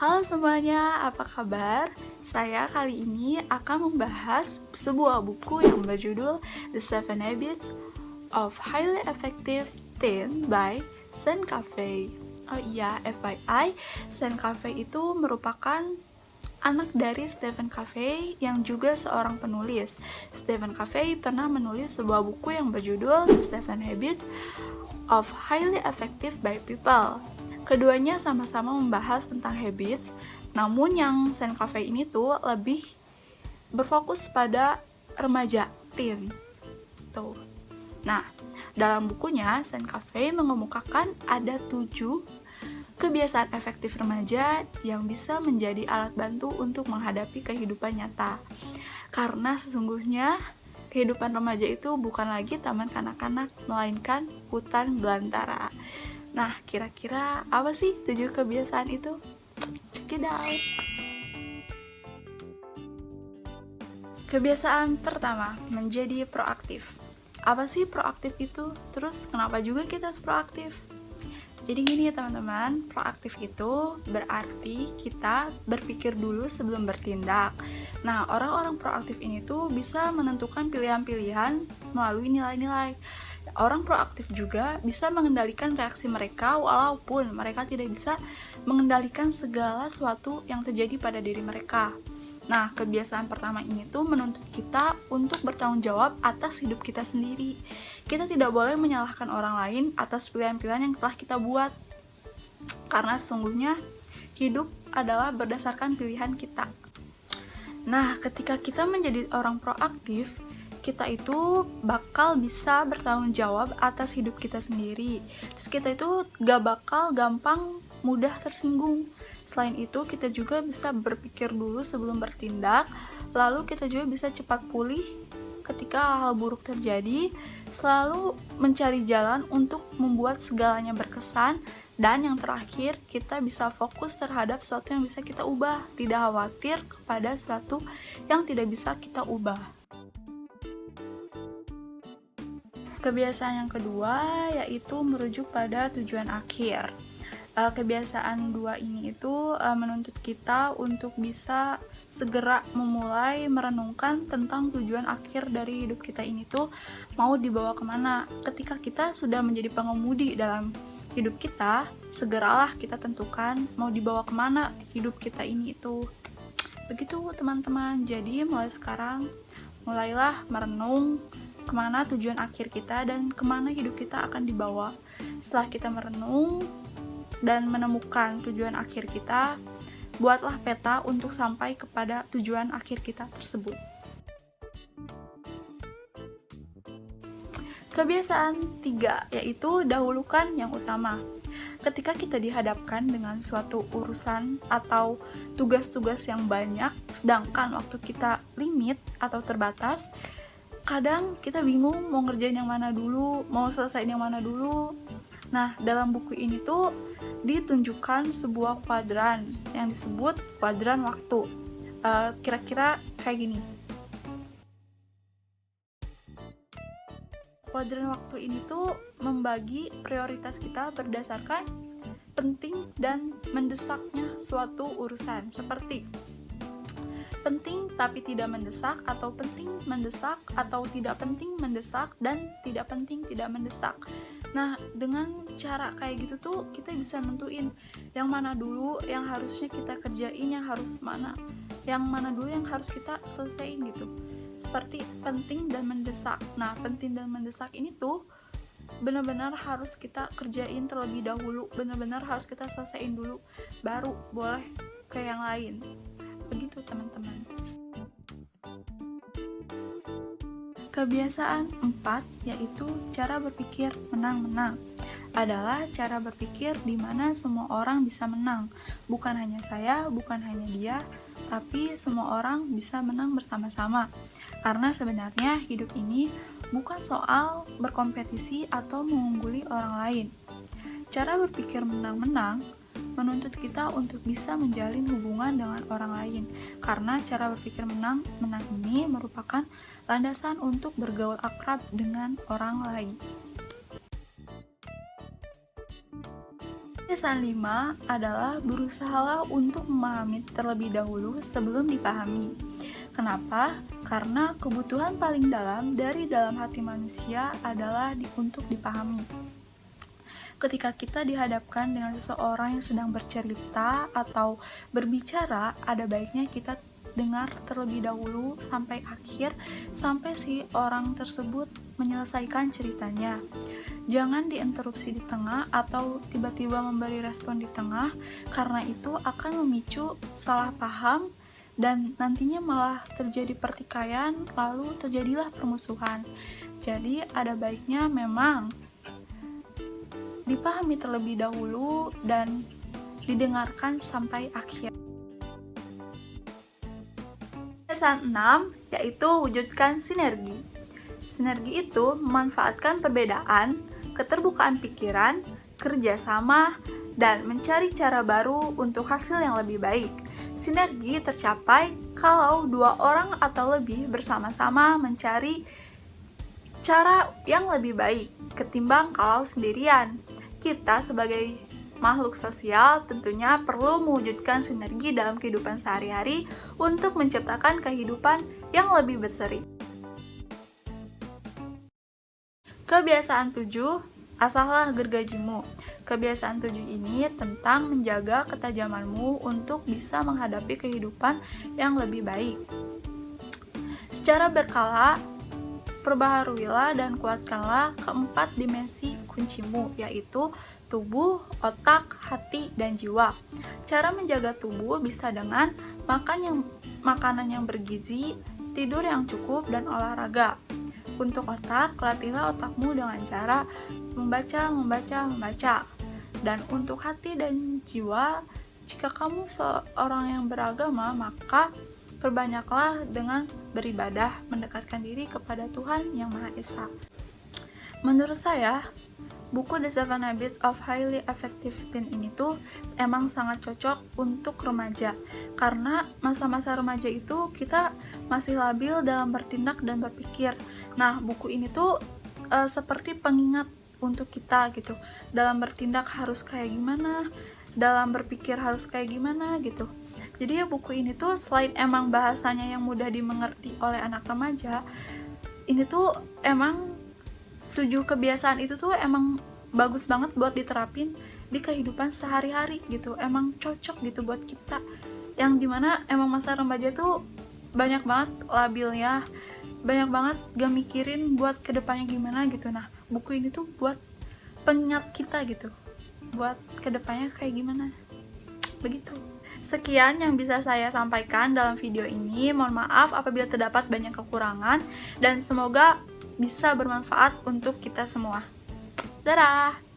Halo semuanya, apa kabar? Saya kali ini akan membahas sebuah buku yang berjudul The Seven Habits of Highly Effective Teen by Sean Covey. Oh iya, FYI, Sean Covey itu merupakan anak dari Stephen Covey yang juga seorang penulis. Stephen Covey pernah menulis sebuah buku yang berjudul The Seven Habits of Highly Effective by People. Keduanya sama-sama membahas tentang habits, namun yang Sean Covey ini tuh lebih berfokus pada remaja, teen. Tuh. Nah, dalam bukunya Sean Covey mengemukakan ada 7 kebiasaan efektif remaja yang bisa menjadi alat bantu untuk menghadapi kehidupan nyata. Karena sesungguhnya kehidupan remaja itu bukan lagi taman kanak-kanak, melainkan hutan belantara. Nah, kira-kira apa sih 7 kebiasaan itu? Check it out! Kebiasaan pertama, menjadi proaktif. Apa sih proaktif itu? Terus kenapa juga kita harus proaktif? Jadi gini ya teman-teman, proaktif itu berarti kita berpikir dulu sebelum bertindak. Nah, orang-orang proaktif ini tuh bisa menentukan pilihan-pilihan melalui nilai-nilai. Orang proaktif juga bisa mengendalikan reaksi mereka walaupun mereka tidak bisa mengendalikan segala sesuatu yang terjadi pada diri mereka. Nah, kebiasaan pertama ini tuh menuntut kita untuk bertanggung jawab atas hidup kita sendiri. Kita tidak boleh menyalahkan orang lain atas pilihan-pilihan yang telah kita buat. Karena sesungguhnya hidup adalah berdasarkan pilihan kita. Nah, ketika kita menjadi orang proaktif, kita itu bakal bisa bertanggung jawab atas hidup kita sendiri. Terus kita itu gak bakal gampang mudah tersinggung. Selain itu, kita juga bisa berpikir dulu sebelum bertindak. Lalu kita juga bisa cepat pulih ketika hal-hal buruk terjadi. Selalu mencari jalan untuk membuat segalanya berkesan. Dan yang terakhir, kita bisa fokus terhadap sesuatu yang bisa kita ubah. Tidak khawatir kepada sesuatu yang tidak bisa kita ubah. Kebiasaan yang kedua yaitu merujuk pada tujuan akhir. Kebiasaan dua ini itu menuntut kita untuk bisa segera memulai merenungkan tentang tujuan akhir dari hidup kita ini tuh mau dibawa kemana. Ketika kita sudah menjadi pengemudi dalam hidup kita, segeralah kita tentukan mau dibawa kemana hidup kita ini itu. Begitu teman-teman, jadi mulai sekarang mulailah merenung kemana tujuan akhir kita dan kemana hidup kita akan dibawa. Setelah kita merenung dan menemukan tujuan akhir kita, buatlah peta untuk sampai kepada tujuan akhir kita tersebut. Kebiasaan 3 yaitu dahulukan yang utama. Ketika kita dihadapkan dengan suatu urusan atau tugas-tugas yang banyak, sedangkan waktu kita limit atau terbatas, kadang kita bingung mau ngerjain yang mana dulu, mau selesaiin yang mana dulu. Nah, dalam buku ini tuh ditunjukkan sebuah kuadran yang disebut kuadran waktu. Kira-kira kayak gini. Kuadran waktu ini tuh membagi prioritas kita berdasarkan penting dan mendesaknya suatu urusan. Seperti penting tapi tidak mendesak, atau penting mendesak, atau tidak penting mendesak, dan tidak penting tidak mendesak. Nah, dengan cara kayak gitu tuh kita bisa nentuin yang mana dulu yang harusnya kita kerjain, yang mana dulu yang harus kita selesaiin gitu. Seperti penting dan mendesak. Nah, penting dan mendesak ini tuh benar-benar harus kita kerjain terlebih dahulu, benar-benar harus kita selesaiin dulu, baru boleh ke yang lain. Begitu teman-teman. Kebiasaan 4 yaitu cara berpikir menang-menang. Adalah cara berpikir di mana semua orang bisa menang. Bukan hanya saya, bukan hanya dia, tapi semua orang bisa menang bersama-sama. Karena sebenarnya hidup ini bukan soal berkompetisi atau mengungguli orang lain. Cara berpikir menang-menang menuntut kita untuk bisa menjalin hubungan dengan orang lain, karena cara berpikir menang-menang ini merupakan landasan untuk bergaul akrab dengan orang lain. Kebiasaan 5 adalah berusahalah untuk memahami terlebih dahulu sebelum dipahami. Kenapa? Karena kebutuhan paling dalam dari dalam hati manusia adalah untuk dipahami. Ketika kita dihadapkan dengan seseorang yang sedang bercerita atau berbicara, ada baiknya kita dengar terlebih dahulu sampai akhir, sampai si orang tersebut menyelesaikan ceritanya. Jangan diinterupsi di tengah atau tiba-tiba memberi respon di tengah, karena itu akan memicu salah paham dan nantinya malah terjadi pertikaian, lalu terjadilah permusuhan. Jadi ada baiknya memang dipahami terlebih dahulu dan didengarkan sampai akhir. Kebiasaan 6 yaitu wujudkan sinergi. Sinergi itu memanfaatkan perbedaan, keterbukaan pikiran, kerjasama, dan mencari cara baru untuk hasil yang lebih baik. Sinergi tercapai kalau dua orang atau lebih bersama-sama mencari cara yang lebih baik ketimbang kalau sendirian. Kita sebagai makhluk sosial tentunya perlu mewujudkan sinergi dalam kehidupan sehari-hari untuk menciptakan kehidupan yang lebih berseri. Kebiasaan 7, asahlah gergajimu. Kebiasaan 7 ini tentang menjaga ketajamanmu untuk bisa menghadapi kehidupan yang lebih baik. Secara berkala, perbaharuilah dan kuatkanlah keempat dimensi kuncimu, yaitu tubuh, otak, hati, dan jiwa. Cara menjaga tubuh bisa dengan makanan yang bergizi, tidur yang cukup, dan olahraga. Untuk otak, latihlah otakmu dengan cara membaca. Dan untuk hati dan jiwa, jika kamu seorang yang beragama, maka perbanyaklah dengan beribadah, mendekatkan diri kepada Tuhan Yang Maha Esa. Menurut saya, buku The 7 Habits of Highly Effective Teen ini tuh emang sangat cocok untuk remaja. Karena masa-masa remaja itu kita masih labil dalam bertindak dan berpikir. Nah, buku ini tuh seperti pengingat untuk kita gitu. Dalam bertindak harus kayak gimana, dalam berpikir harus kayak gimana gitu. Jadi ya buku ini tuh selain emang bahasanya yang mudah dimengerti oleh anak remaja, ini tuh emang 7 kebiasaan itu tuh emang bagus banget buat diterapin di kehidupan sehari-hari gitu. Emang cocok gitu buat kita yang dimana emang masa remaja tuh banyak banget labilnya, banyak banget gak mikirin buat kedepannya gimana gitu. Nah, buku ini tuh buat pengingat kita gitu, buat kedepannya kayak gimana, begitu. Sekian yang bisa saya sampaikan dalam video ini. Mohon maaf apabila terdapat banyak kekurangan dan semoga bisa bermanfaat untuk kita semua. Dadah!